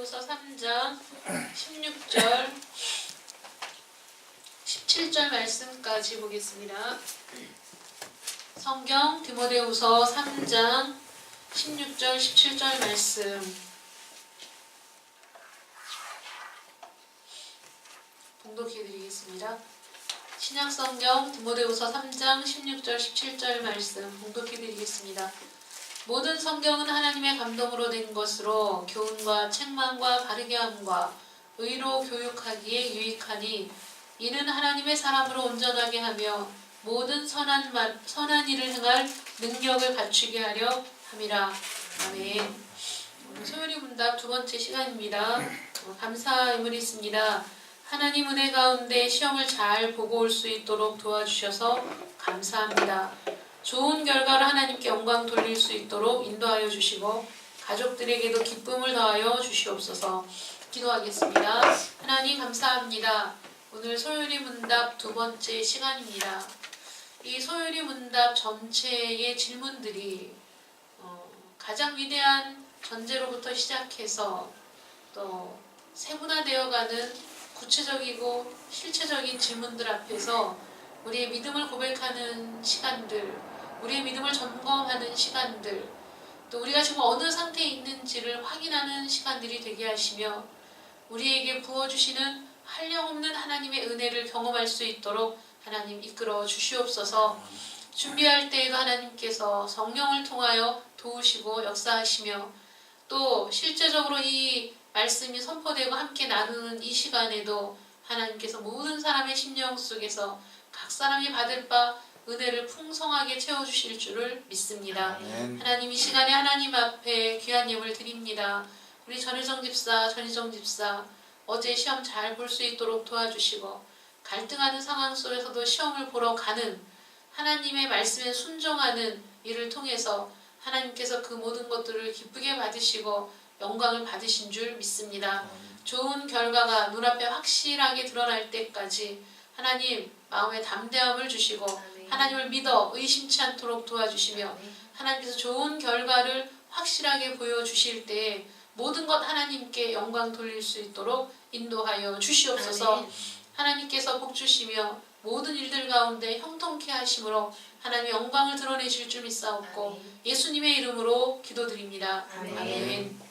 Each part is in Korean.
디모데후서 3장 16절 17절 말씀까지 보겠습니다. 성경 디모데후서 3장 16절 17절 말씀 봉독해 드리겠습니다. 신약성경 디모데후서 3장 16절 17절 말씀 봉독해 드리겠습니다. 모든 성경은 하나님의 감동으로 된 것으로 교훈과 책망과 바르게 함과 의로 교육하기에 유익하니 이는 하나님의 사람으로 온전하게 하며 모든 선한 일을 행할 능력을 갖추게 하려 함이라. 아멘. 오늘 소요리 문답 두 번째 시간입니다. 감사 의문이 있습니다. 하나님 은혜 가운데 시험을 잘 보고 올 수 있도록 도와주셔서 감사합니다. 좋은 결과를 하나님께 영광 돌릴 수 있도록 인도하여 주시고 가족들에게도 기쁨을 더하여 주시옵소서. 기도하겠습니다. 하나님 감사합니다. 오늘 소요리 문답 두 번째 시간입니다. 이 소요리 문답 전체의 질문들이 가장 위대한 전제로부터 시작해서 또 세분화되어가는 구체적이고 실체적인 질문들 앞에서 우리의 믿음을 고백하는 시간들, 우리의 믿음을 점검하는 시간들, 또 우리가 지금 어느 상태에 있는지를 확인하는 시간들이 되게 하시며 우리에게 부어주시는 한량없는 하나님의 은혜를 경험할 수 있도록 하나님 이끌어 주시옵소서. 준비할 때에도 하나님께서 성령을 통하여 도우시고 역사하시며 또 실제적으로 이 말씀이 선포되고 함께 나누는 이 시간에도 하나님께서 모든 사람의 심령 속에서 각 사람이 받을 바 은혜를 풍성하게 채워주실 줄을 믿습니다. 아멘. 하나님 이 시간에 하나님 앞에 귀한 예물 드립니다. 우리 전희정 집사 어제 시험 잘 볼 수 있도록 도와주시고 갈등하는 상황 속에서도 시험을 보러 가는 하나님의 말씀에 순종하는 일을 통해서 하나님께서 그 모든 것들을 기쁘게 받으시고 영광을 받으신 줄 믿습니다. 좋은 결과가 눈앞에 확실하게 드러날 때까지 하나님 마음에 담대함을 주시고 하나님을 믿어 의심치 않도록 도와주시며 하나님께서 좋은 결과를 확실하게 보여주실 때에 모든 것 하나님께 영광 돌릴 수 있도록 인도하여 주시옵소서. 하나님께서 복 주시며 모든 일들 가운데 형통케 하심으로 하나님의 영광을 드러내실 줄 믿사옵고 예수님의 이름으로 기도드립니다. 아멘.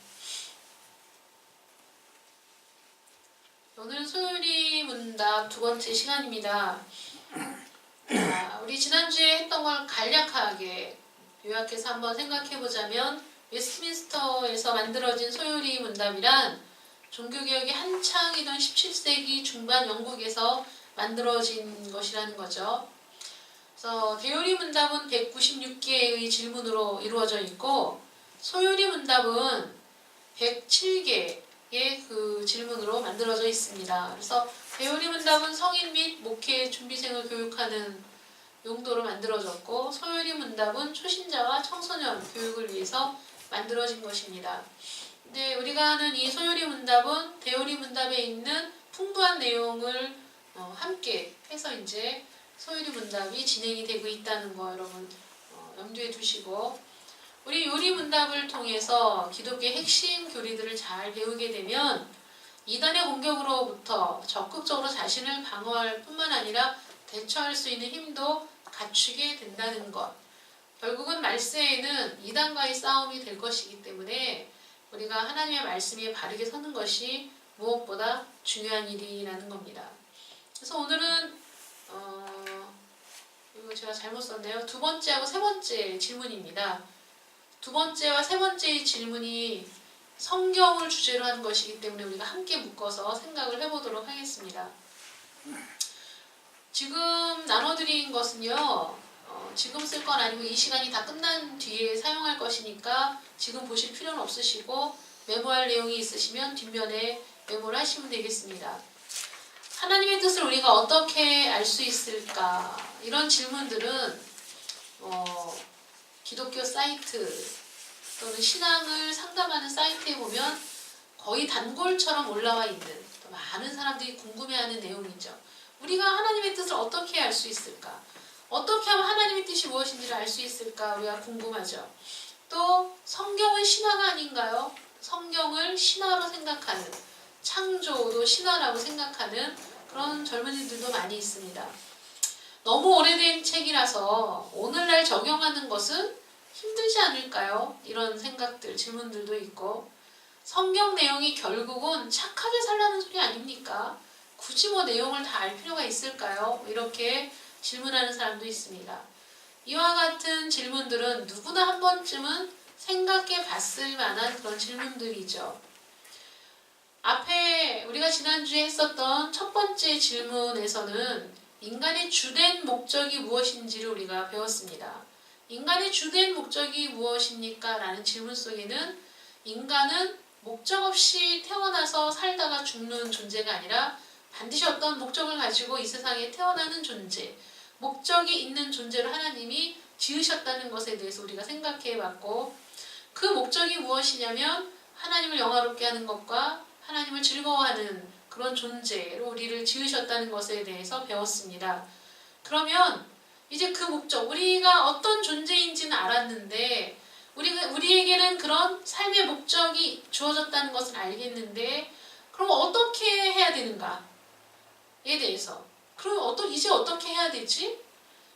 오늘은 소요리 문답 두 번째 시간입니다. 우리 지난주에 했던 걸 간략하게 요약해서 한번 생각해보자면 웨스트민스터에서 만들어진 소요리 문답이란 종교개혁이 한창이던 17세기 중반 영국에서 만들어진 것이라는 거죠. 그래서 대요리 문답은 196개의 질문으로 이루어져 있고 소요리 문답은 107개의 그 질문으로 만들어져 있습니다. 그래서 대요리 문답은 성인 및 목회 준비생을 교육하는 용도로 만들어졌고 소요리 문답은 초신자와 청소년 교육을 위해서 만들어진 것입니다. 근데 우리가 하는 이 소요리 문답은 대요리 문답에 있는 풍부한 내용을 함께 해서 이제 소요리 문답이 진행이 되고 있다는 거 여러분 염두에 두시고 우리 요리 문답을 통해서 기독교의 핵심 교리들을 잘 배우게 되면 이단의 공격으로부터 적극적으로 자신을 방어할 뿐만 아니라 대처할 수 있는 힘도 갖추게 된다는 것. 결국은 말세에는 이단과의 싸움이 될 것이기 때문에 우리가 하나님의 말씀에 바르게 서는 것이 무엇보다 중요한 일이라는 겁니다. 그래서 오늘은 이거 제가 잘못 썼네요. 두 번째하고 세 번째 질문입니다. 두 번째와 세 번째의 질문이 성경을 주제로 하는 것이기 때문에 우리가 함께 묶어서 생각을 해보도록 하겠습니다. 지금 나눠드린 것은요. 지금 쓸 건 아니고 이 시간이 다 끝난 뒤에 사용할 것이니까 지금 보실 필요는 없으시고 메모할 내용이 있으시면 뒷면에 메모를 하시면 되겠습니다. 하나님의 뜻을 우리가 어떻게 알 수 있을까? 이런 질문들은 기독교 사이트 또는 신앙을 상담하는 사이트에 보면 거의 단골처럼 올라와 있는 또 많은 사람들이 궁금해하는 내용이죠. 우리가 하나님의 뜻을 어떻게 알 수 있을까? 어떻게 하면 하나님의 뜻이 무엇인지를 알 수 있을까? 우리가 궁금하죠. 또 성경은 신화가 아닌가요? 성경을 신화로 생각하는, 창조도 신화라고 생각하는 그런 젊은이들도 많이 있습니다. 너무 오래된 책이라서 오늘날 적용하는 것은 힘들지 않을까요? 이런 생각들, 질문들도 있고, 성경 내용이 결국은 착하게 살라는 소리 아닙니까? 굳이 뭐 내용을 다 알 필요가 있을까요? 이렇게 질문하는 사람도 있습니다. 이와 같은 질문들은 누구나 한 번쯤은 생각해 봤을 만한 그런 질문들이죠. 앞에 우리가 지난주에 했었던 첫 번째 질문에서는 인간의 주된 목적이 무엇인지를 우리가 배웠습니다. 인간의 주된 목적이 무엇입니까? 라는 질문 속에는 인간은 목적 없이 태어나서 살다가 죽는 존재가 아니라 반드시 어떤 목적을 가지고 이 세상에 태어나는 존재, 목적이 있는 존재로 하나님이 지으셨다는 것에 대해서 우리가 생각해 봤고, 그 목적이 무엇이냐면 하나님을 영화롭게 하는 것과 하나님을 즐거워하는 그런 존재로 우리를 지으셨다는 것에 대해서 배웠습니다. 그러면 이제 그 목적, 우리가 어떤 존재인지는 알았는데 우리에게는 그런 삶의 목적이 주어졌다는 것을 알겠는데, 그럼 어떻게 해야 되는가에 대해서, 그럼 이제 어떻게 해야 되지?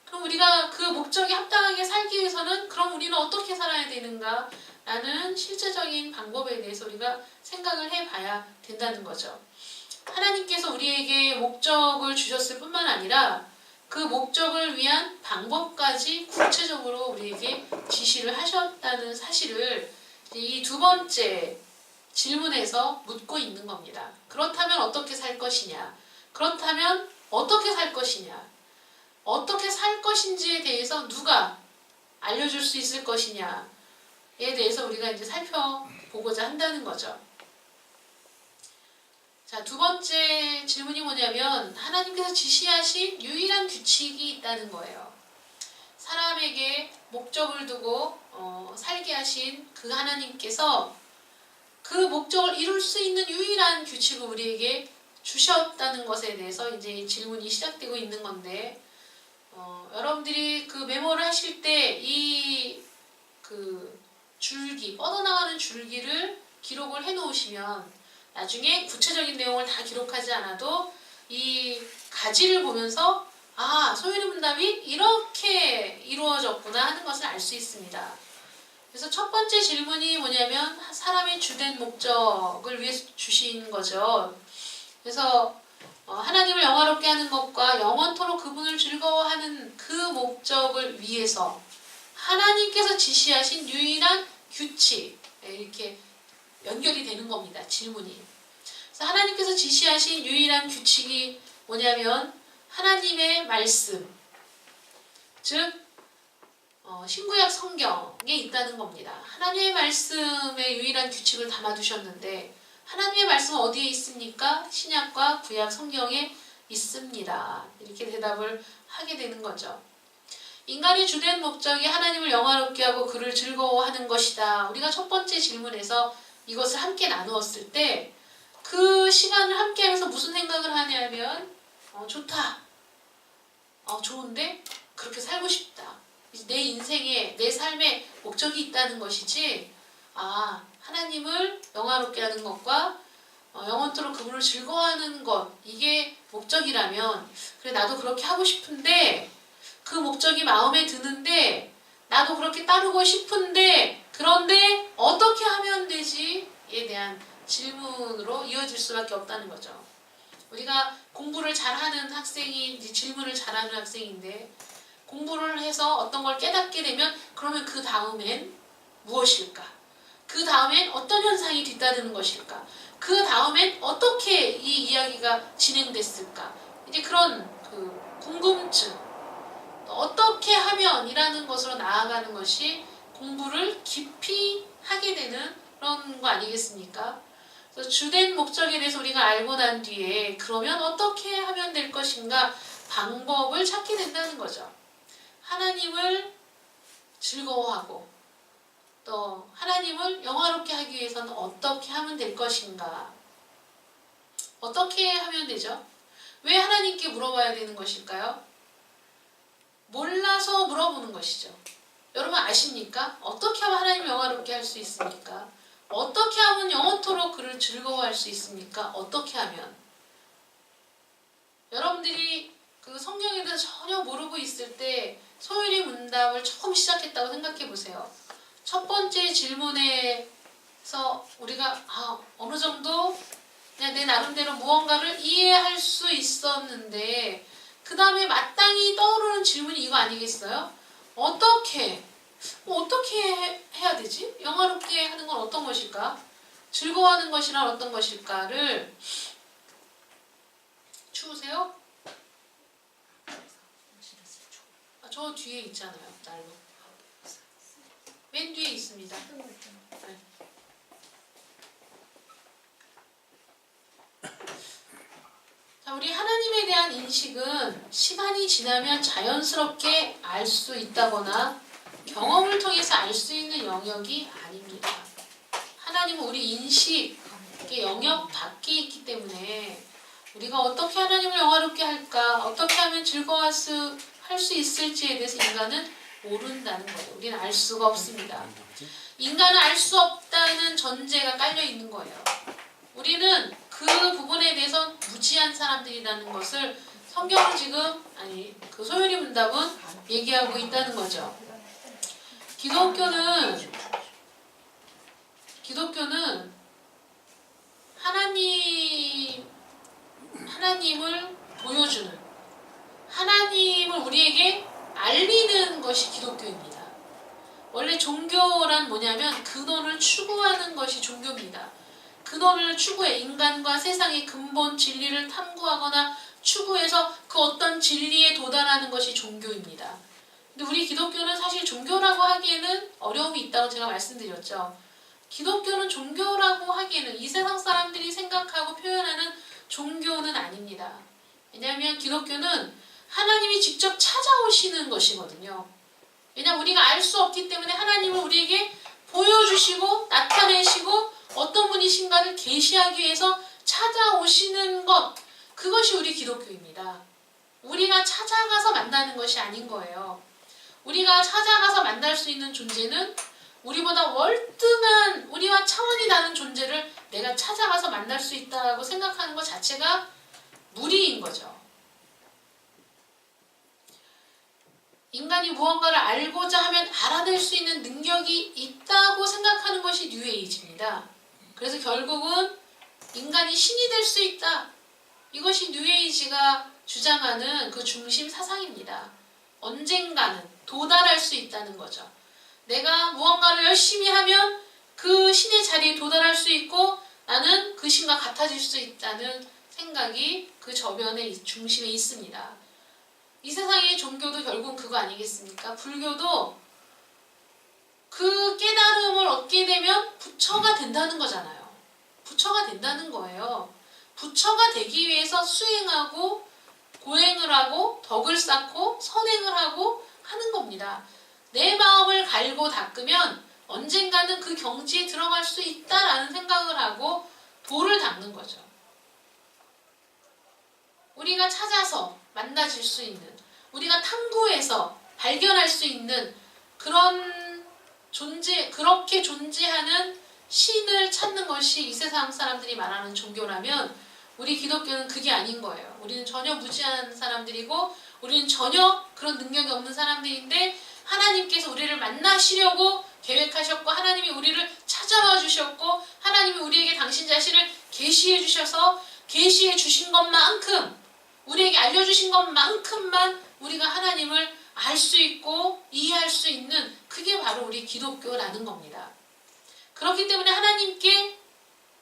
그럼 우리가 그 목적에 합당하게 살기 위해서는 그럼 우리는 어떻게 살아야 되는가? 라는 실제적인 방법에 대해서 우리가 생각을 해봐야 된다는 거죠. 하나님께서 우리에게 목적을 주셨을 뿐만 아니라 그 목적을 위한 방법까지 구체적으로 우리에게 지시를 하셨다는 사실을 이 두 번째 질문에서 묻고 있는 겁니다. 그렇다면 어떻게 살 것이냐? 그렇다면 어떻게 살 것이냐? 어떻게 살 것인지에 대해서 누가 알려줄 수 있을 것이냐에 대해서 우리가 이제 살펴보고자 한다는 거죠. 자, 두 번째 질문이 뭐냐면 하나님께서 지시하신 유일한 규칙이 있다는 거예요. 사람에게 목적을 두고 살게 하신 그 하나님께서 그 목적을 이룰 수 있는 유일한 규칙을 우리에게 주셨다는 것에 대해서 이제 질문이 시작되고 있는 건데, 여러분들이 그 메모를 하실 때 이 그 줄기, 뻗어나가는 줄기를 기록을 해 놓으시면 나중에 구체적인 내용을 다 기록하지 않아도 이 가지를 보면서 소요리 문답이 이렇게 이루어졌구나 하는 것을 알 수 있습니다. 그래서 첫 번째 질문이 뭐냐면 사람의 주된 목적을 위해서 주신 거죠. 그래서 하나님을 영화롭게 하는 것과 영원토록 그분을 즐거워하는 그 목적을 위해서 하나님께서 지시하신 유일한 규칙, 이렇게 연결이 되는 겁니다. 질문이. 그래서 하나님께서 지시하신 유일한 규칙이 뭐냐면 하나님의 말씀, 즉 신구약 성경에 있다는 겁니다. 하나님의 말씀의 유일한 규칙을 담아두셨는데 하나님의 말씀은 어디에 있습니까? 신약과 구약 성경에 있습니다. 이렇게 대답을 하게 되는 거죠. 인간의 주된 목적이 하나님을 영화롭게 하고 그를 즐거워하는 것이다. 우리가 첫 번째 질문에서 이것을 함께 나누었을 때 그 시간을 함께 하면서 무슨 생각을 하냐면 좋다. 좋은데 그렇게 살고 싶다. 내 인생에, 내 삶에 목적이 있다는 것이지, 하나님을 영화롭게 하는 것과 영원토록 그분을 즐거워하는 것, 이게 목적이라면 그래 나도 그렇게 하고 싶은데, 그 목적이 마음에 드는데 나도 그렇게 따르고 싶은데 그런데 어떻게 하면 되지? 에 대한 질문으로 이어질 수밖에 없다는 거죠. 우리가 공부를 잘하는 학생이 질문을 잘하는 학생인데 공부를 해서 어떤 걸 깨닫게 되면 그러면 그 다음엔 무엇일까? 그 다음엔 어떤 현상이 뒤따르는 것일까? 그 다음엔 어떻게 이 이야기가 진행됐을까? 이제 그런 그 궁금증, 어떻게 하면 이라는 것으로 나아가는 것이 공부를 깊이 하게 되는 그런 거 아니겠습니까? 그래서 주된 목적에 대해서 우리가 알고 난 뒤에 그러면 어떻게 하면 될 것인가 방법을 찾게 된다는 거죠. 하나님을 즐거워하고 또 하나님을 영화롭게 하기 위해서는 어떻게 하면 될 것인가? 어떻게 하면 되죠? 왜 하나님께 물어봐야 되는 것일까요? 몰라서 물어보는 것이죠. 여러분 아십니까? 어떻게 하면 하나님을 영화롭게 할 수 있습니까? 어떻게 하면 영원토록 그를 즐거워할 수 있습니까? 어떻게 하면? 여러분들이 그 성경에 대해서 전혀 모르고 있을 때 소율이 문답을 처음 시작했다고 생각해 보세요. 첫 번째 질문에서 우리가 어느 정도 그냥 내 나름대로 무언가를 이해할 수 있었는데 그 다음에 마땅히 떠오르는 질문이 이거 아니겠어요? 어떻게 해야 되지? 영화롭게 하는 건 어떤 것일까? 즐거워하는 것이란 어떤 것일까를 추우세요? 저 뒤에 있잖아요. 날로. 맨 뒤에 있습니다. 네. 자, 우리 하나님에 대한 인식은 시간이 지나면 자연스럽게 알 수 있다거나 경험을 통해서 알 수 있는 영역이 아닙니다. 하나님은 우리 인식의 영역 밖에 있기 때문에 우리가 어떻게 하나님을 영화롭게 할까, 어떻게 하면 즐거워할 수 있을지에 대해서 인간은 모른다는 거예요. 우리는 알 수가 없습니다. 인간은 알 수 없다는 전제가 깔려 있는 거예요. 우리는 그 부분에 대해서 무지한 사람들이라는 것을 성경은 지금 그 소율이 문답은 얘기하고 있다는 거죠. 기독교는 하나님을 보여주는, 하나님을 우리에게 알리는 것이 기독교입니다. 원래 종교란 뭐냐면 근원을 추구하는 것이 종교입니다. 근원을 추구해 인간과 세상의 근본 진리를 탐구하거나 추구해서 그 어떤 진리에 도달하는 것이 종교입니다. 근데 우리 기독교는 사실 종교라고 하기에는 어려움이 있다고 제가 말씀드렸죠. 기독교는 종교라고 하기에는 이 세상 사람들이 생각하고 표현하는 종교는 아닙니다. 왜냐하면 기독교는 하나님이 직접 찾아오시는 것이거든요. 왜냐하면 우리가 알 수 없기 때문에 하나님을 우리에게 보여주시고 나타내시고 어떤 분이신가를 계시하기 위해서 찾아오시는 것, 그것이 우리 기독교입니다. 우리가 찾아가서 만나는 것이 아닌 거예요. 우리가 찾아가서 만날 수 있는 존재는 우리보다 월등한, 우리와 차원이 다른 존재를 내가 찾아가서 만날 수 있다고 생각하는 것 자체가 무리인 거죠. 인간이 무언가를 알고자 하면 알아낼 수 있는 능력이 있다고 생각하는 것이 뉴에이지입니다. 그래서 결국은 인간이 신이 될 수 있다. 이것이 뉴에이지가 주장하는 그 중심 사상입니다. 언젠가는 도달할 수 있다는 거죠. 내가 무언가를 열심히 하면 그 신의 자리에 도달할 수 있고 나는 그 신과 같아질 수 있다는 생각이 그 저변의 중심에 있습니다. 이 세상의 종교도 결국 그거 아니겠습니까? 불교도 그 깨달음을 얻게 되면 부처가 된다는 거잖아요. 부처가 된다는 거예요. 부처가 되기 위해서 수행하고 고행을 하고 덕을 쌓고 선행을 하고 하는 겁니다. 내 마음을 갈고 닦으면 언젠가는 그 경지에 들어갈 수 있다라는 생각을 하고 도를 닦는 거죠. 우리가 찾아서 만나질 수 있는, 우리가 탐구해서 발견할 수 있는 그런 존재, 그렇게 존재하는 신을 찾는 것이 이 세상 사람들이 말하는 종교라면 우리 기독교는 그게 아닌 거예요. 우리는 전혀 무지한 사람들이고 우리는 전혀 그런 능력이 없는 사람들인데 하나님께서 우리를 만나시려고 계획하셨고 하나님이 우리를 찾아와 주셨고 하나님이 우리에게 당신 자신을 계시해 주셔서 계시해 주신 것만큼 우리에게 알려주신 것만큼만 우리가 하나님을 알 수 있고 이해할 수 있는 그게 바로 우리 기독교라는 겁니다. 그렇기 때문에 하나님께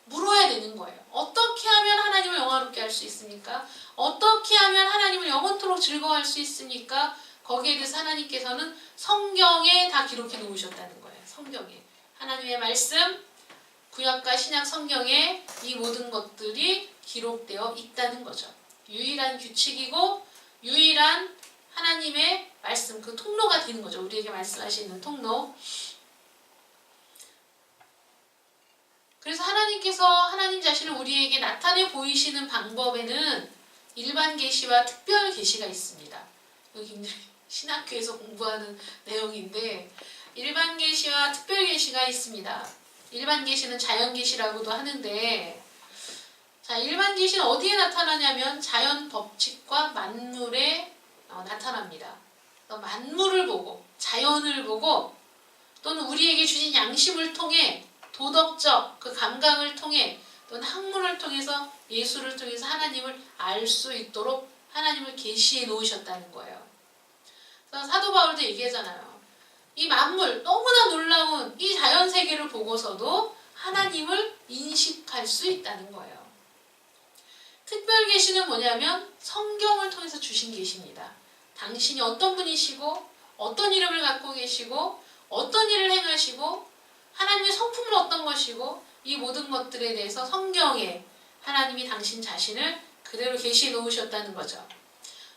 물어야 되는 거예요. 어떻게 하면 하나님을 영화롭게 할 수 있습니까? 어떻게 하면 하나님을 영원토록 즐거워할 수 있습니까? 거기에 대해서 하나님께서는 성경에 다 기록해 놓으셨다는 거예요. 성경에. 하나님의 말씀, 구약과 신약 성경에 이 모든 것들이 기록되어 있다는 거죠. 유일한 규칙이고 유일한 하나님의 말씀, 그 통로가 되는 거죠. 우리에게 말씀하시는 통로. 그래서 하나님께서 하나님 자신을 우리에게 나타내 보이시는 방법에는 일반 계시와 특별 계시가 있습니다. 여기 굉장히 신학교에서 공부하는 내용인데 일반 계시와 특별 계시가 있습니다. 일반 계시는 자연 계시라고도 하는데, 자, 일반 계시는 어디에 나타나냐면 자연 법칙과 만물에 나타납니다. 만물을 보고 자연을 보고 또는 우리에게 주신 양심을 통해 도덕적 그 감각을 통해 또는 학문을 통해서 예술을 통해서 하나님을 알 수 있도록 하나님을 계시해 놓으셨다는 거예요. 그래서 사도 바울도 얘기하잖아요. 이 만물 너무나 놀라운 이 자연 세계를 보고서도 하나님을 인식할 수 있다는 거예요. 특별 계시는 뭐냐면 성경을 통해서 주신 계시입니다. 당신이 어떤 분이시고 어떤 이름을 갖고 계시고 어떤 일을 행하시고 하나님의 성품은 어떤 것이고 이 모든 것들에 대해서 성경에 하나님이 당신 자신을 그대로 계시해 놓으셨다는 거죠.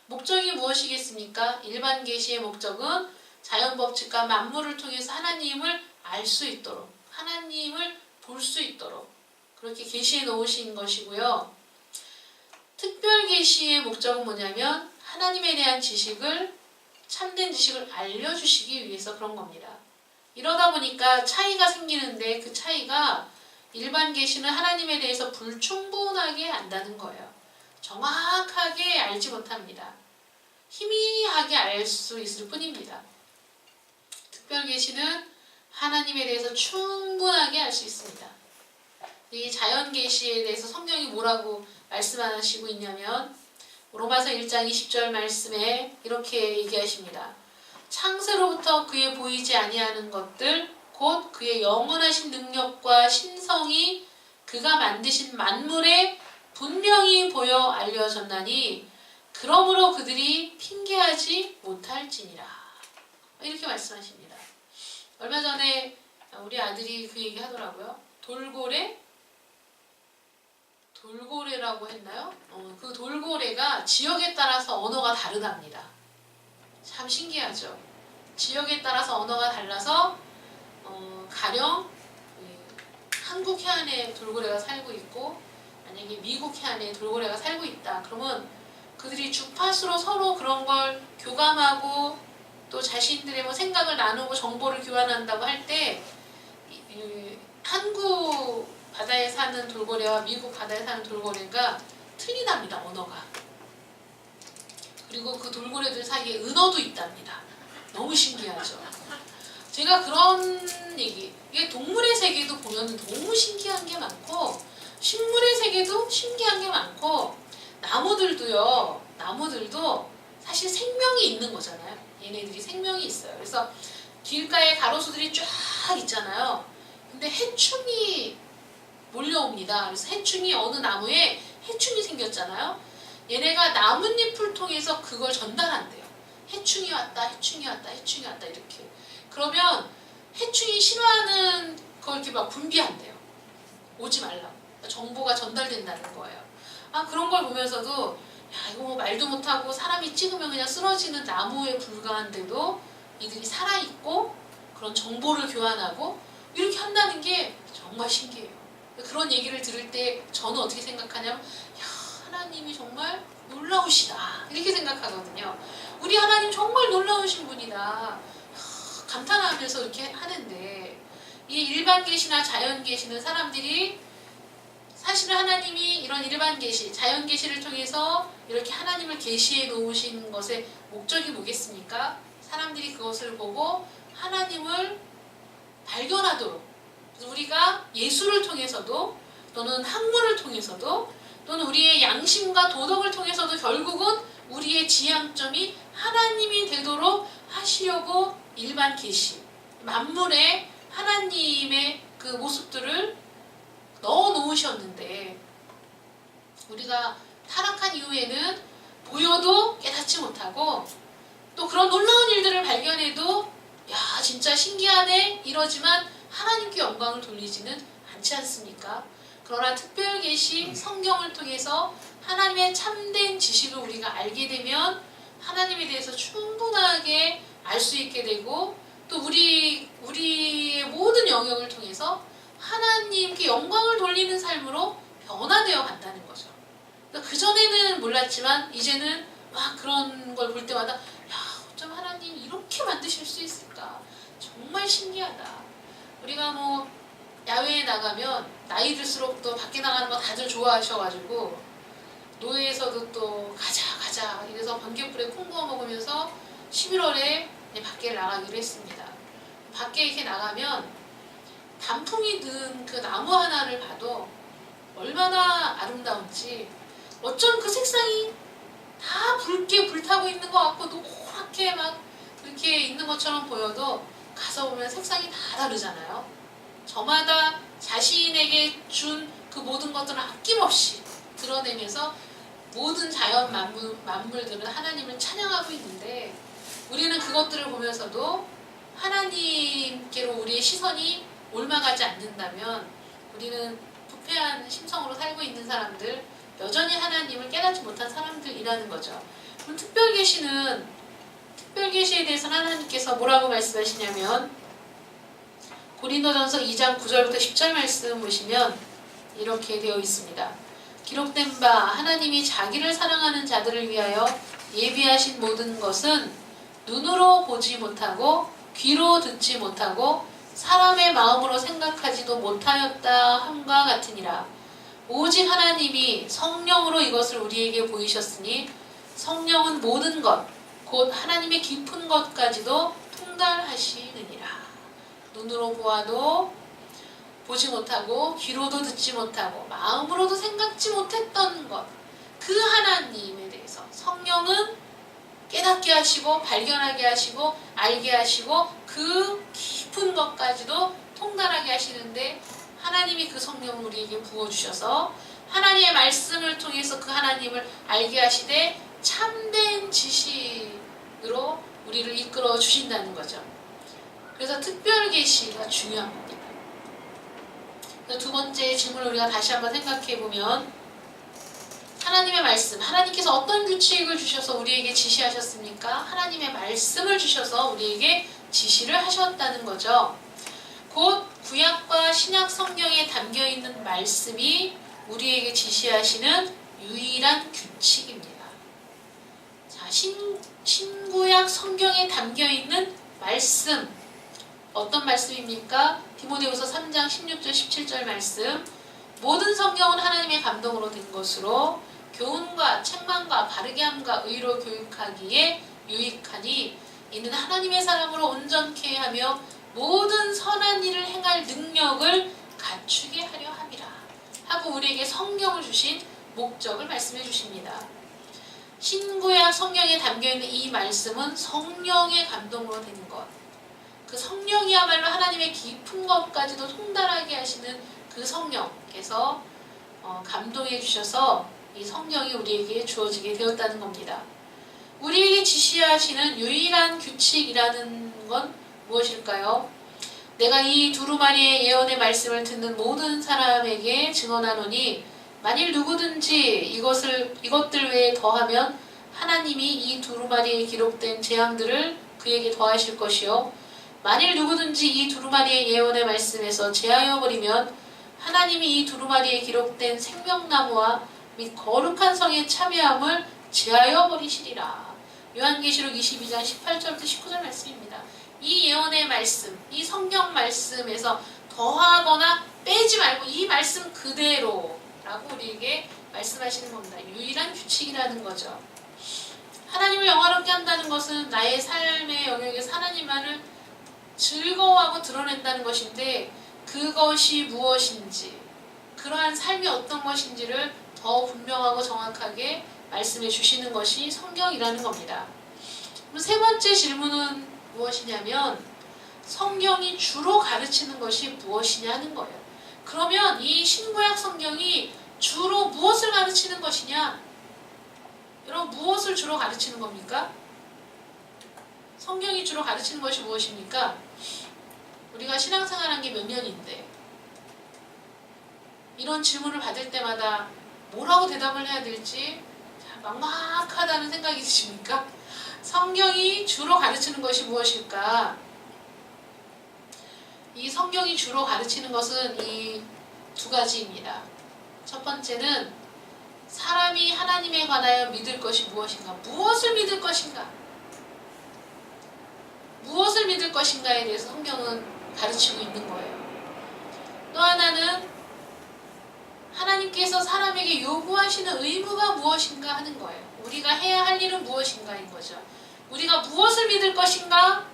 목적이 무엇이겠습니까? 일반 계시의 목적은 자연 법칙과 만물을 통해서 하나님을 알 수 있도록 하나님을 볼 수 있도록 그렇게 계시해 놓으신 것이고요. 특별 계시의 목적은 뭐냐면 하나님에 대한 지식을 참된 지식을 알려주시기 위해서 그런 겁니다. 이러다 보니까 차이가 생기는데 그 차이가 일반 계시는 하나님에 대해서 불충분하게 안다는 거예요. 정확하게 알지 못합니다. 희미하게 알 수 있을 뿐입니다. 특별 계시는 하나님에 대해서 충분하게 알 수 있습니다. 이 자연 계시에 대해서 성경이 뭐라고 말씀하시고 있냐면 로마서 1장 20절 말씀에 이렇게 얘기하십니다. 창세로부터 그의 보이지 아니하는 것들 곧 그의 영원하신 능력과 신성이 그가 만드신 만물에 분명히 보여 알려졌나니 그러므로 그들이 핑계하지 못할지니라. 이렇게 말씀하십니다. 얼마 전에 우리 아들이 그 얘기 하더라고요. 돌고래라고 했나요? 그 돌고래가 지역에 따라서 언어가 다르답니다. 참 신기하죠. 지역에 따라서 언어가 달라서 가령 한국 해안에 돌고래가 살고 있고 만약에 미국 해안에 돌고래가 살고 있다. 그러면 그들이 주파수로 서로 그런 걸 교감하고 또 자신들의 뭐 생각을 나누고 정보를 교환한다고 할 때 한국 바다에 사는 돌고래와 미국 바다에 사는 돌고래가 틀리답니다. 언어가. 그리고 그 돌고래들 사이에 은어도 있답니다. 너무 신기하죠. 제가 그런 얘기, 이게 동물의 세계도 보면 너무 신기한 게 많고 식물의 세계도 신기한 게 많고 나무들도 사실 생명이 있는 거잖아요. 얘네들이 생명이 있어요. 그래서 길가에 가로수들이 쫙 있잖아요. 근데 해충이 몰려옵니다. 그래서 해충이 어느 나무에 해충이 생겼잖아요. 얘네가 나뭇잎을 통해서 그걸 전달한대요. 해충이 왔다, 해충이 왔다, 해충이 왔다 이렇게. 그러면 해충이 싫어하는 걸 이렇게 막 분비한대요. 오지 말라고. 정보가 전달된다는 거예요. 그런 걸 보면서도 야, 이거 뭐 말도 못하고 사람이 찍으면 그냥 쓰러지는 나무에 불과한데도 이들이 살아있고 그런 정보를 교환하고 이렇게 한다는 게 정말 신기해요. 그런 얘기를 들을 때 저는 어떻게 생각하냐면 야, 하나님이 정말 놀라우시다 이렇게 생각하거든요. 우리 하나님 정말 놀라우신 분이다 감탄하면서 이렇게 하는데 이 일반 계시나 자연 계시는 사람들이 사실은 하나님이 이런 일반 계시, 자연 계시를 통해서 이렇게 하나님을 계시해 놓으신 것의 목적이 뭐겠습니까? 사람들이 그것을 보고 하나님을 발견하도록 그래서 우리가 예술을 통해서도 또는 학문을 통해서도 또는 우리의 양심과 도덕을 통해서도 결국은 우리의 지향점이 하나님이 되도록 하시려고 일반 계시, 만물에 하나님의 그 모습들을 넣어 놓으셨는데 우리가 타락한 이후에는 보여도 깨닫지 못하고 또 그런 놀라운 일들을 발견해도 야 진짜 신기하네 이러지만 하나님께 영광을 돌리지는 않지 않습니까? 그러나 특별 계시 성경을 통해서 하나님의 참된 지식을 우리가 알게 되면 하나님에 대해서 충분하게 알 수 있게 되고 또 우리의 모든 영역을 통해서 하나님께 영광을 돌리는 삶으로 변화되어 간다는 거죠. 그전에는 몰랐지만 이제는 막 그런 걸 볼 때마다 야, 어쩜 하나님 이렇게 만드실 수 있을까? 정말 신기하다. 우리가 뭐 야외에 나가면 나이 들수록 또 밖에 나가는 거 다들 좋아하셔가지고 노예에서도 또 가자 이래서 번개불에 콩 구워 먹으면서 11월에 밖에 나가기로 했습니다. 밖에 이렇게 나가면 단풍이 든 그 나무 하나를 봐도 얼마나 아름다운지, 어쩜 그 색상이 다 붉게 불타고 있는 것 같고 노랗게 막 이렇게 있는 것처럼 보여도 가서 보면 색상이 다 다르잖아요. 저마다 자신에게 준 그 모든 것들을 아낌없이 드러내면서 모든 자연 만물들은 하나님을 찬양하고 있는데, 우리는 그것들을 보면서도 하나님께로 우리의 시선이 옮아가지 않는다면 우리는 부패한 심성으로 살고 있는 사람들, 여전히 하나님을 깨닫지 못한 사람들이라는 거죠. 그럼 특별계시에 대해서는 하나님께서 뭐라고 말씀하시냐면, 고린도전서 2장 9절부터 10절 말씀 보시면 이렇게 되어 있습니다. 기록된 바 하나님이 자기를 사랑하는 자들을 위하여 예비하신 모든 것은 눈으로 보지 못하고 귀로 듣지 못하고 사람의 마음으로 생각하지도 못하였다 함과 같으니라. 오직 하나님이 성령으로 이것을 우리에게 보이셨으니 성령은 모든 것 곧 하나님의 깊은 것까지도 통달하시느니라. 눈으로 보아도 보지 못하고 귀로도 듣지 못하고 마음으로도 생각지 못했던 것, 그 하나님에 대해서 성령은 깨닫게 하시고 발견하게 하시고 알게 하시고 그 깊은 것까지도 통달하게 하시는데, 하나님이 그 성령을 우리에게 부어주셔서 하나님의 말씀을 통해서 그 하나님을 알게 하시되 참된 지식으로 우리를 이끌어 주신다는 거죠. 그래서 특별계시가 중요한 겁니다. 두 번째 질문을 우리가 다시 한번 생각해 보면, 하나님의 말씀, 하나님께서 어떤 규칙을 주셔서 우리에게 지시하셨습니까? 하나님의 말씀을 주셔서 우리에게 지시를 하셨다는 거죠. 곧 구약과 신약 성경에 담겨있는 말씀이 우리에게 지시하시는 유일한 규칙입니다. 자, 신구약 성경에 담겨있는 말씀, 어떤 말씀입니까? 디모데후서 3장 16절 17절 말씀. 모든 성경은 하나님의 감동으로 된 것으로 교훈과 책망과 바르게 함과 의로 교육하기에 유익하니 이는 하나님의 사람으로 온전케 하며 모든 선한 일을 행할 능력을 갖추게 하려 함이라 하고 우리에게 성경을 주신 목적을 말씀해 주십니다. 신구약 성경에 담겨있는 이 말씀은 성령의 감동으로 된 것, 그 성령이야말로 하나님의 깊은 것까지도 통달하게 하시는 그 성령께서 감동해 주셔서 이 성경이 우리에게 주어지게 되었다는 겁니다. 우리에게 지시하시는 유일한 규칙이라는 건 무엇일까요? 내가 이 두루마리의 예언의 말씀을 듣는 모든 사람에게 증언하노니 만일 누구든지 이것들 외에 더하면 하나님이 이 두루마리에 기록된 재앙들을 그에게 더하실 것이요, 만일 누구든지 이 두루마리의 예언의 말씀에서 제하여 버리면 하나님이 이 두루마리에 기록된 생명나무와 및 거룩한 성의 참여함을 제하여 버리시리라. 요한계시록 22장 18절부터 19절 말씀입니다. 이 예언의 말씀, 이 성경 말씀에서 더하거나 빼지 말고 이 말씀 그대로라고 우리에게 말씀하시는 겁니다. 유일한 규칙이라는 거죠. 하나님을 영화롭게 한다는 것은 나의 삶의 영역에서 하나님만을 즐거워하고 드러낸다는 것인데, 그것이 무엇인지, 그러한 삶이 어떤 것인지를 더 분명하고 정확하게 말씀해 주시는 것이 성경이라는 겁니다. 그럼 세 번째 질문은 무엇이냐면, 성경이 주로 가르치는 것이 무엇이냐 하는 거예요. 그러면 이 신구약 성경이 주로 무엇을 가르치는 것이냐? 여러분, 무엇을 주로 가르치는 겁니까? 성경이 주로 가르치는 것이 무엇입니까? 우리가 신앙생활한 게 몇 년인데 이런 질문을 받을 때마다 뭐라고 대답을 해야 될지 막막하다는 생각이 드십니까? 성경이 주로 가르치는 것이 무엇일까? 이 성경이 주로 가르치는 것은 이 두 가지입니다. 첫 번째는 사람이 하나님에 관하여 믿을 것이 무엇인가? 무엇을 믿을 것인가? 무엇을 믿을 것인가에 대해서 성경은 가르치고 있는 거예요. 또 하나는 하나님께서 사람에게 요구하시는 의무가 무엇인가 하는 거예요. 우리가 해야 할 일은 무엇인가인 거죠. 우리가 무엇을 믿을 것인가,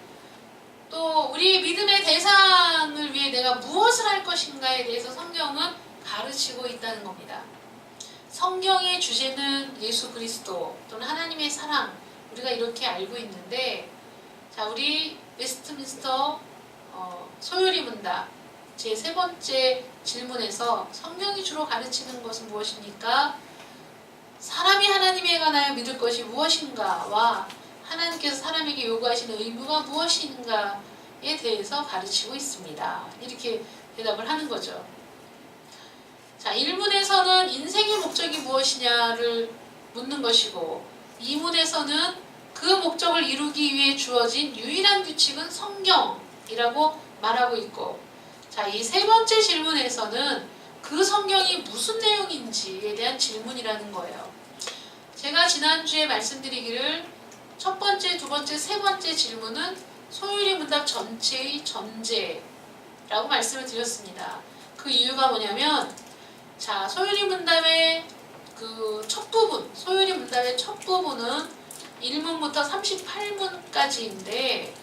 또 우리의 믿음의 대상을 위해 내가 무엇을 할 것인가에 대해서 성경은 가르치고 있다는 겁니다. 성경의 주제는 예수 그리스도 또는 하나님의 사랑, 우리가 이렇게 알고 있는데, 자, 우리 웨스트민스터 소요리 문답 제 세 번째 질문에서 성경이 주로 가르치는 것은 무엇입니까? 사람이 하나님에 관하여 믿을 것이 무엇인가와 하나님께서 사람에게 요구하시는 의무가 무엇인가에 대해서 가르치고 있습니다. 이렇게 대답을 하는 거죠. 자, 1문에서는 인생의 목적이 무엇이냐를 묻는 것이고, 2문에서는 그 목적을 이루기 위해 주어진 유일한 규칙은 성경이라고 말하고 있고, 자, 이 세 번째 질문에서는 그 성경이 무슨 내용인지에 대한 질문이라는 거예요. 제가 지난주에 말씀드리기를 첫 번째, 두 번째, 세 번째 질문은 소요리 문답 전체의 전제라고 말씀을 드렸습니다. 그 이유가 뭐냐면, 자, 소요리 문답의 그 첫 부분, 소요리 문답의 첫 부분은 1문부터 38문까지인데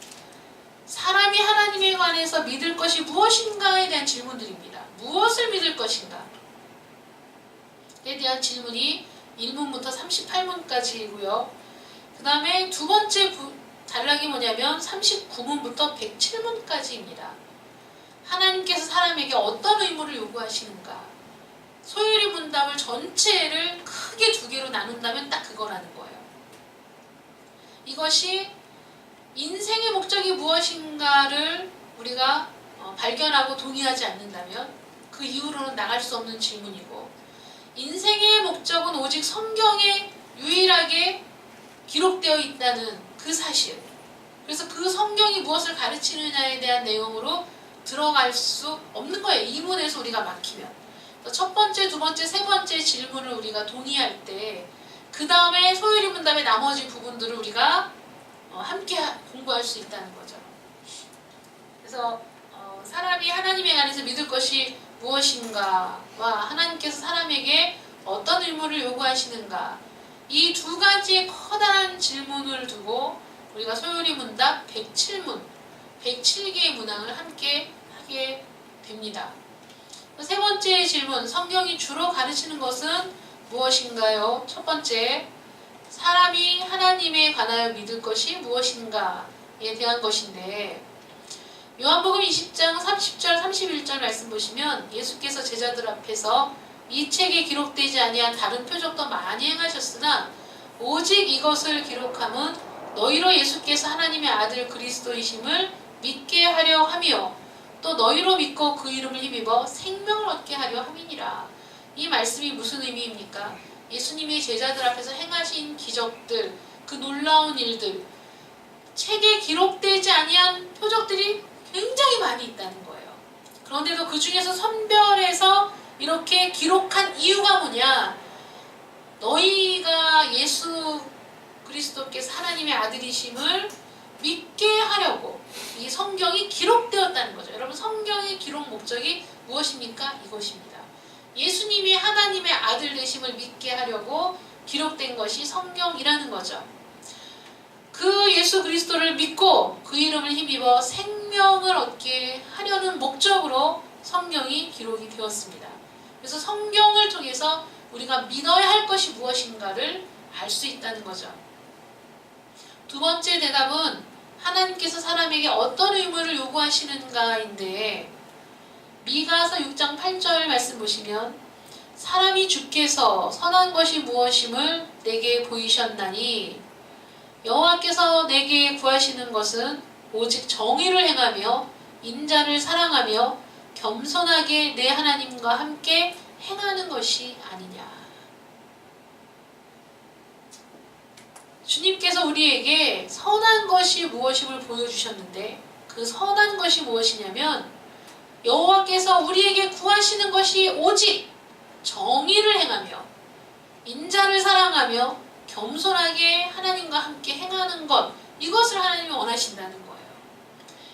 사람이 하나님에 관해서 믿을 것이 무엇인가에 대한 질문들입니다. 무엇을 믿을 것인가에 대한 질문이 1문부터 38문까지이고요. 그 다음에 두 번째 단락이 뭐냐면 39문부터 107문까지입니다. 하나님께서 사람에게 어떤 의무를 요구하시는가. 소요리 문답을 전체를 크게 두 개로 나눈다면 딱 그거라는 거예요. 이것이 인생의 목적이 무엇인가를 우리가 발견하고 동의하지 않는다면 그 이후로는 나갈 수 없는 질문이고, 인생의 목적은 오직 성경에 유일하게 기록되어 있다는 그 사실, 그래서 그 성경이 무엇을 가르치느냐에 대한 내용으로 들어갈 수 없는 거예요. 이문에서 우리가 막히면. 첫 번째, 두 번째, 세 번째 질문을 우리가 동의할 때 그 다음에 소요리 문답의 나머지 부분들을 우리가 함께 공부할 수 있다는 거죠. 그래서 사람이 하나님에 관해서 믿을 것이 무엇인가와 하나님께서 사람에게 어떤 의무를 요구하시는가, 이 두 가지의 커다란 질문을 두고 우리가 소요리 문답 107문, 107개의 문항을 함께 하게 됩니다. 세 번째 질문, 성경이 주로 가르치는 것은 무엇인가요? 첫 번째, 사람이 하나님에 관하여 믿을 것이 무엇인가에 대한 것인데, 요한복음 20장 30절 31절 말씀 보시면 예수께서 제자들 앞에서 이 책에 기록되지 아니한 다른 표적도 많이 행하셨으나 오직 이것을 기록함은 너희로 예수께서 하나님의 아들 그리스도이심을 믿게 하려 함이요 또 너희로 믿고 그 이름을 힘입어 생명을 얻게 하려 함이니라. 이 말씀이 무슨 의미입니까? 예수님이 제자들 앞에서 행하신 기적들, 그 놀라운 일들, 책에 기록되지 아니한 표적들이 굉장히 많이 있다는 거예요. 그런데도 그 중에서 선별해서 이렇게 기록한 이유가 뭐냐? 너희가 예수 그리스도께서 하나님의 아들이심을 믿게 하려고 이 성경이 기록되었다는 거죠. 여러분, 성경의 기록 목적이 무엇입니까? 이것입니다. 예수님이 하나님의 아들 되심을 믿게 하려고 기록된 것이 성경이라는 거죠. 그 예수 그리스도를 믿고 그 이름을 힘입어 생명을 얻게 하려는 목적으로 성경이 기록이 되었습니다. 그래서 성경을 통해서 우리가 믿어야 할 것이 무엇인가를 알 수 있다는 거죠. 두 번째 대답은 하나님께서 사람에게 어떤 의무를 요구하시는가인데, 미가서 6장 8절 말씀 보시면 사람이 주께서 선한 것이 무엇임을 내게 보이셨나니 여호와께서 내게 구하시는 것은 오직 정의를 행하며 인자를 사랑하며 겸손하게 내 하나님과 함께 행하는 것이 아니냐. 주님께서 우리에게 선한 것이 무엇임을 보여주셨는데, 그 선한 것이 무엇이냐면 여호와께서 우리에게 구하시는 것이 오직 정의를 행하며 인자를 사랑하며 겸손하게 하나님과 함께 행하는 것, 이것을 하나님이 원하신다는 거예요.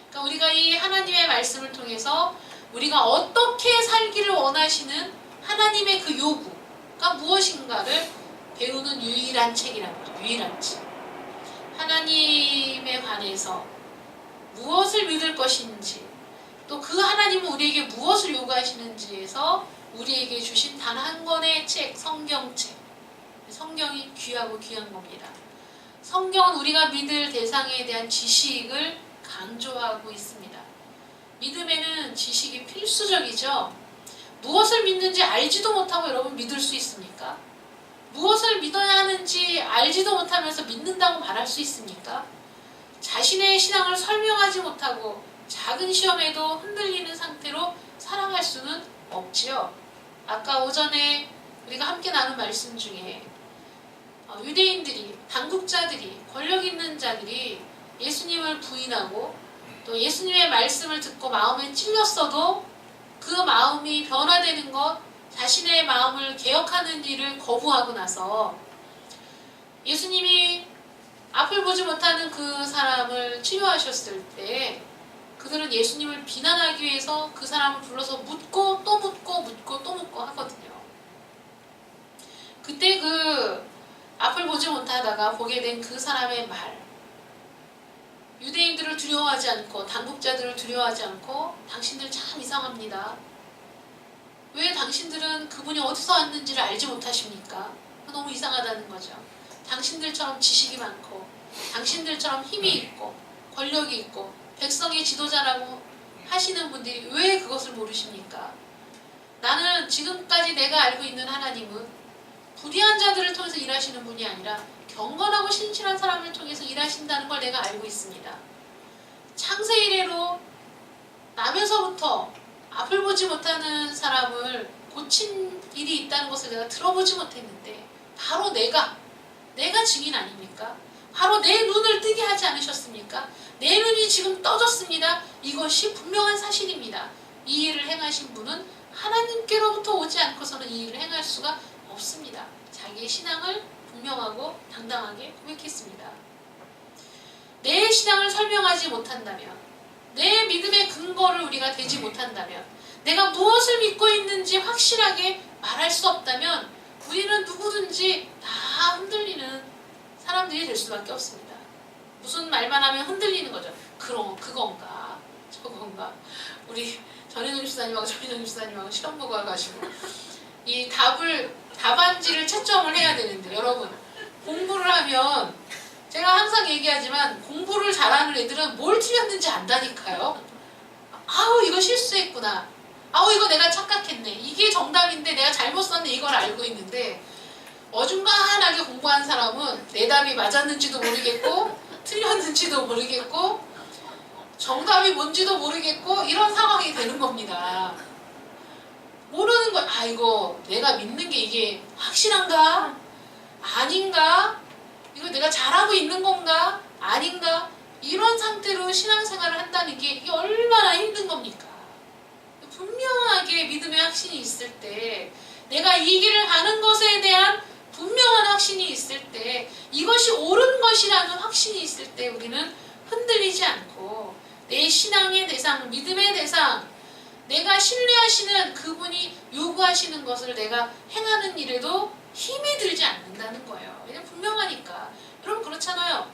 그러니까 우리가 이 하나님의 말씀을 통해서 우리가 어떻게 살기를 원하시는 하나님의 그 요구가 무엇인가를 배우는 유일한 책이라는 거죠. 유일한 책. 하나님에 관해서 무엇을 믿을 것인지, 또 그 하나님은 우리에게 무엇을 요구하시는지에서 우리에게 주신 단 한 권의 책, 성경책. 성경이 귀하고 귀한 겁니다. 성경은 우리가 믿을 대상에 대한 지식을 강조하고 있습니다. 믿음에는 지식이 필수적이죠. 무엇을 믿는지 알지도 못하고 여러분 믿을 수 있습니까? 무엇을 믿어야 하는지 알지도 못하면서 믿는다고 말할 수 있습니까? 자신의 신앙을 설명하지 못하고 작은 시험에도 흔들리는 상태로 살아갈 수는 없지요. 아까 오전에 우리가 함께 나눈 말씀 중에 유대인들이, 당국자들이, 권력 있는 자들이 예수님을 부인하고 또 예수님의 말씀을 듣고 마음에 찔렸어도 그 마음이 변화되는 것, 자신의 마음을 개혁하는 일을 거부하고 나서 예수님이 앞을 보지 못하는 그 사람을 치료하셨을 때 그들은 예수님을 비난하기 위해서 그 사람을 불러서 묻고 또 묻고 묻고 또 묻고 하거든요. 그때 그 앞을 보지 못하다가 보게 된 그 사람의 말, 유대인들을 두려워하지 않고 당국자들을 두려워하지 않고 당신들 참 이상합니다. 왜 당신들은 그분이 어디서 왔는지를 알지 못하십니까? 너무 이상하다는 거죠. 당신들처럼 지식이 많고 당신들처럼 힘이 있고 권력이 있고 백성의 지도자라고 하시는 분들이 왜 그것을 모르십니까? 나는 지금까지 내가 알고 있는 하나님은 불의한 자들을 통해서 일하시는 분이 아니라 경건하고 신실한 사람을 통해서 일하신다는 걸 내가 알고 있습니다. 창세 이래로 나면서부터 앞을 보지 못하는 사람을 고친 일이 있다는 것을 내가 들어보지 못했는데 바로 내가 증인 아닙니까? 바로 내 눈을 뜨게 하지 않으셨습니까? 내 눈이 지금 떠졌습니다. 이것이 분명한 사실입니다. 이 일을 행하신 분은 하나님께로부터 오지 않고서는 이 일을 행할 수가 없습니다. 자기의 신앙을 분명하고 당당하게 고백했습니다. 내 신앙을 설명하지 못한다면, 내 믿음의 근거를 우리가 대지 못한다면, 내가 무엇을 믿고 있는지 확실하게 말할 수 없다면 우리는 누구든지 다 흔들리는 사람들이 될 수밖에 없습니다. 무슨 말만 하면 흔들리는 거죠. 그건가 저건가. 우리 전혜정 집사님하고 전혜정 집사님하고 시험 보고 와가지고 이 답안지를 채점을 해야 되는데, 여러분 공부를 하면 제가 항상 얘기하지만 공부를 잘하는 애들은 뭘 틀렸는지 안다니까요. 아우 이거 실수했구나, 아우 이거 내가 착각했네, 이게 정답인데 내가 잘못 썼네, 이걸 알고 있는데 어중간하게 공부한 사람은 내 답이 맞았는지도 모르겠고 틀렸는지도 모르겠고 정답이 뭔지도 모르겠고 이런 상황이 되는 겁니다. 모르는 거야. 아 이거 내가 믿는 게 이게 확실한가? 아닌가? 이거 내가 잘하고 있는 건가? 아닌가? 이런 상태로 신앙생활을 한다는 게 이게 얼마나 힘든 겁니까? 분명하게 믿음의 확신이 있을 때, 내가 이 길을 가는 것에 대한 분명한 확신이 있을 때, 이것이 옳은 것이라는 확신이 있을 때 우리는 흔들리지 않고 내 신앙의 대상, 믿음의 대상, 내가 신뢰하시는 그분이 요구하시는 것을 내가 행하는 일에도 힘이 들지 않는다는 거예요. 왜냐면 분명하니까. 여러분 그렇잖아요.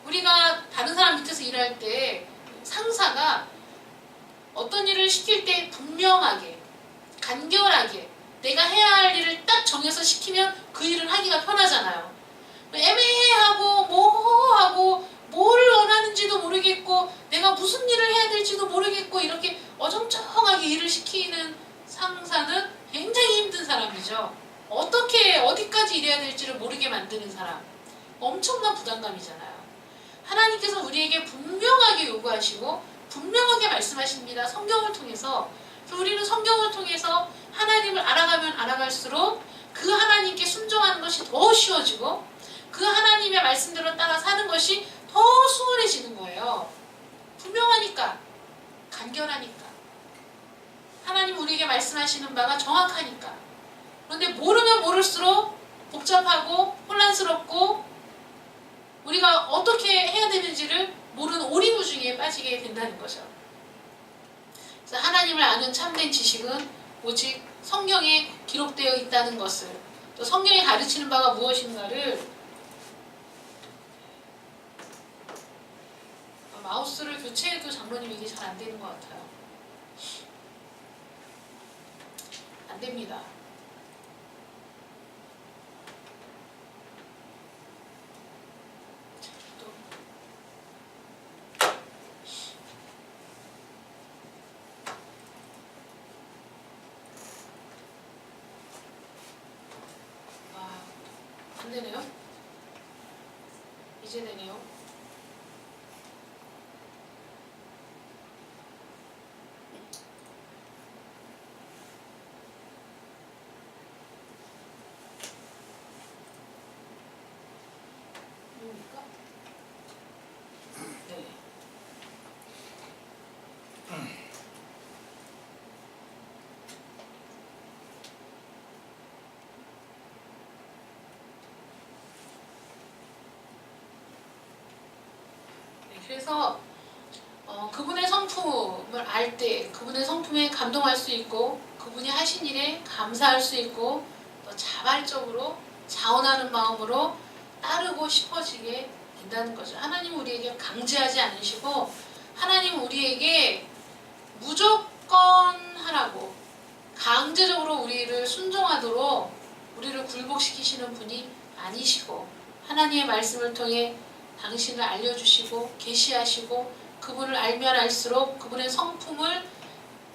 우리가 다른 사람 밑에서 일할 때 상사가 어떤 일을 시킬 때 분명하게, 간결하게 내가 해야 할 일을 딱 정해서 시키면 그 일을 하기가 편하잖아요. 애매하고 뭐하고 뭐를 원하는지도 모르겠고 내가 무슨 일을 해야 될지도 모르겠고 이렇게 어정쩡하게 일을 시키는 상사는 굉장히 힘든 사람이죠. 어떻게 어디까지 일해야 될지를 모르게 만드는 사람, 엄청난 부담감이잖아요. 하나님께서 우리에게 분명하게 요구하시고 분명하게 말씀하십니다. 성경을 통해서. 우리는 성경을 통해서 하나님을 알아가면 알아갈수록 그 하나님께 순종하는 것이 더 쉬워지고 그 하나님의 말씀대로 따라 사는 것이 더 수월해지는 거예요. 분명하니까, 간결하니까, 하나님 우리에게 말씀하시는 바가 정확하니까. 그런데 모르면 모를수록 복잡하고 혼란스럽고 우리가 어떻게 해야 되는지를 모르는 오리무중에 빠지게 된다는 거죠. 그래서 하나님을 아는 참된 지식은 오직 성경에 기록되어 있다는 것을, 또 성경이 가르치는 바가 무엇인가를, 마우스를 교체해도 장로님 이게 잘 안 되는 것 같아요. 안 됩니다. 안 되네요? 이제 되네요. 뭡니까? 네. 그래서 그분의 성품을 알 때 그분의 성품에 감동할 수 있고 그분이 하신 일에 감사할 수 있고 또 자발적으로 자원하는 마음으로 따르고 싶어지게 된다는 거죠. 하나님은 우리에게 강제하지 않으시고 하나님은 우리에게 무조건 하라고 강제적으로 우리를 순종하도록 우리를 굴복시키시는 분이 아니시고 하나님의 말씀을 통해 당신을 알려주시고 계시하시고 그분을 알면 알수록 그분의 성품을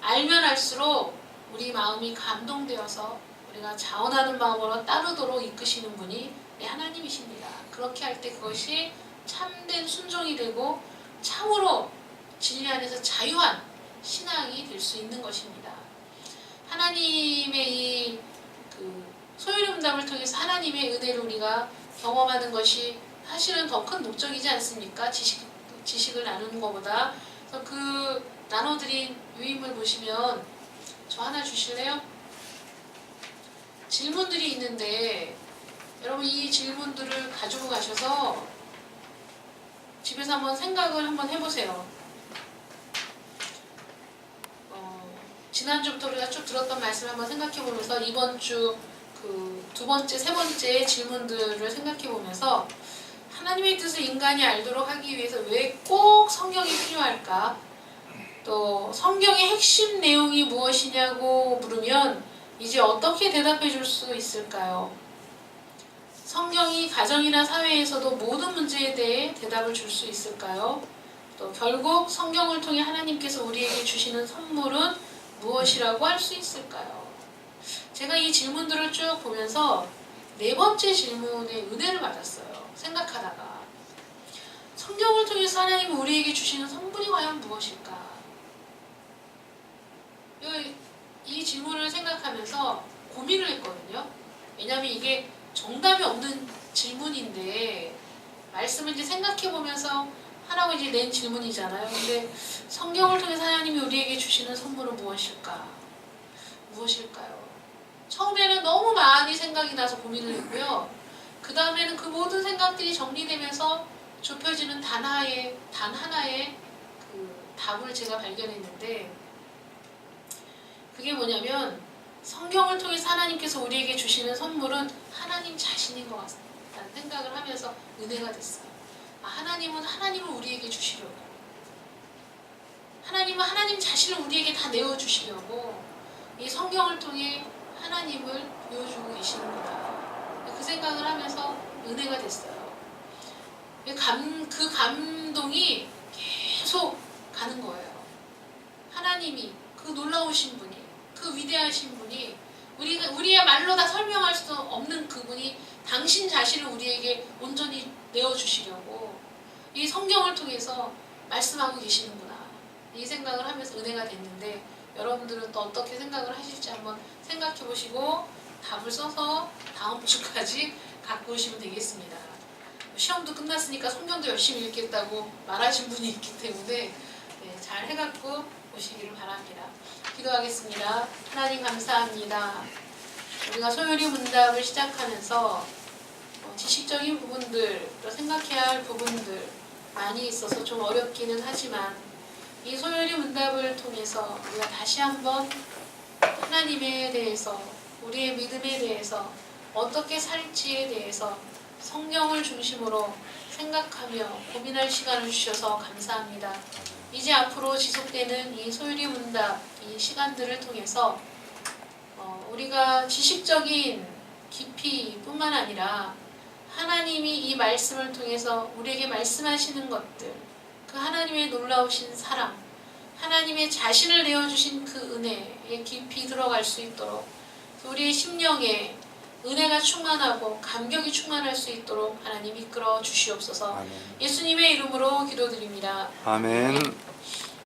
알면 알수록 우리 마음이 감동되어서 우리가 자원하는 마음으로 따르도록 이끄시는 분이 하나님이십니다. 그렇게 할 때 그것이 참된 순종이 되고 참으로 진리 안에서 자유한 신앙이 될 수 있는 것입니다. 하나님의 이 소유리 문답을 통해서 하나님의 은혜를 우리가 경험하는 것이 사실은 더 큰 목적이지 않습니까? 지식을 나누는 것보다. 그래서 그 나눠드린 유인물 보시면 저 하나 주실래요? 질문들이 있는데 여러분 이 질문들을 가지고 가셔서 집에서 한번 생각을 한번 해보세요. 지난주부터 우리가 쭉 들었던 말씀을 한번 생각해보면서 이번 주 두 번째, 세 번째 질문들을 생각해보면서 하나님의 뜻을 인간이 알도록 하기 위해서 왜 꼭 성경이 필요할까? 또 성경의 핵심 내용이 무엇이냐고 물으면 이제 어떻게 대답해 줄 수 있을까요? 성경이 가정이나 사회에서도 모든 문제에 대해 대답을 줄 수 있을까요? 또 결국 성경을 통해 하나님께서 우리에게 주시는 선물은 무엇이라고 할 수 있을까요? 제가 이 질문들을 쭉 보면서 네 번째 질문에 은혜를 받았어요. 생각하다가 성경을 통해서 하나님이 우리에게 주시는 선물이 과연 무엇일까? 이 질문을 생각하면서 고민을 했거든요. 왜냐하면 이게 정답이 없는 질문인데 말씀을 이제 생각해보면서 하라고 이제 낸 질문이잖아요. 근데 성경을 통해서 하나님이 우리에게 주시는 선물은 무엇일까? 무엇일까요? 처음에는 너무 많이 생각이 나서 고민을 했고요. 그 다음에는 그 모든 생각들이 정리되면서 좁혀지는 단 하나의 답을 제가 발견했는데 그게 뭐냐면 성경을 통해서 하나님께서 우리에게 주시는 선물은 하나님 자신인 것 같다는 생각을 하면서 은혜가 됐어요. 하나님은 하나님을 우리에게 주시려고 하나님은 하나님 자신을 우리에게 다 내어주시려고 이 성경을 통해 하나님을 보여주고 계시는구나. 그 생각을 하면서 은혜가 됐어요. 그 감동이 계속 가는 거예요. 하나님이 그 놀라우신 분이 그 위대하신 분이 우리의 말로 다 설명할 수 없는 그분이 당신 자신을 우리에게 온전히 내어주시려고 이 성경을 통해서 말씀하고 계시는구나. 이 생각을 하면서 은혜가 됐는데 여러분들은 또 어떻게 생각을 하실지 한번 생각해 보시고 답을 써서 다음 주까지 갖고 오시면 되겠습니다. 시험도 끝났으니까 성경도 열심히 읽겠다고 말하신 분이 있기 때문에 잘 해갖고 오시기를 바랍니다. 기도하겠습니다. 하나님 감사합니다. 우리가 소요리 문답을 시작하면서 지식적인 부분들, 또 생각해야 할 부분들 많이 있어서 좀 어렵기는 하지만 이 소요리 문답을 통해서 우리가 다시 한번 하나님에 대해서, 우리의 믿음에 대해서 어떻게 살지에 대해서 성경을 중심으로 생각하며 고민할 시간을 주셔서 감사합니다. 이제 앞으로 지속되는 이 소유리 문답, 이 시간들을 통해서 우리가 지식적인 깊이뿐만 아니라 하나님이 이 말씀을 통해서 우리에게 말씀하시는 것들, 그 하나님의 놀라우신 사랑, 하나님의 자신을 내어주신 그 은혜에 깊이 들어갈 수 있도록, 우리의 심령에 은혜가 충만하고 감격이 충만할 수 있도록 하나님 이끌어 주시옵소서. 아멘. 예수님의 이름으로 기도드립니다. 아멘.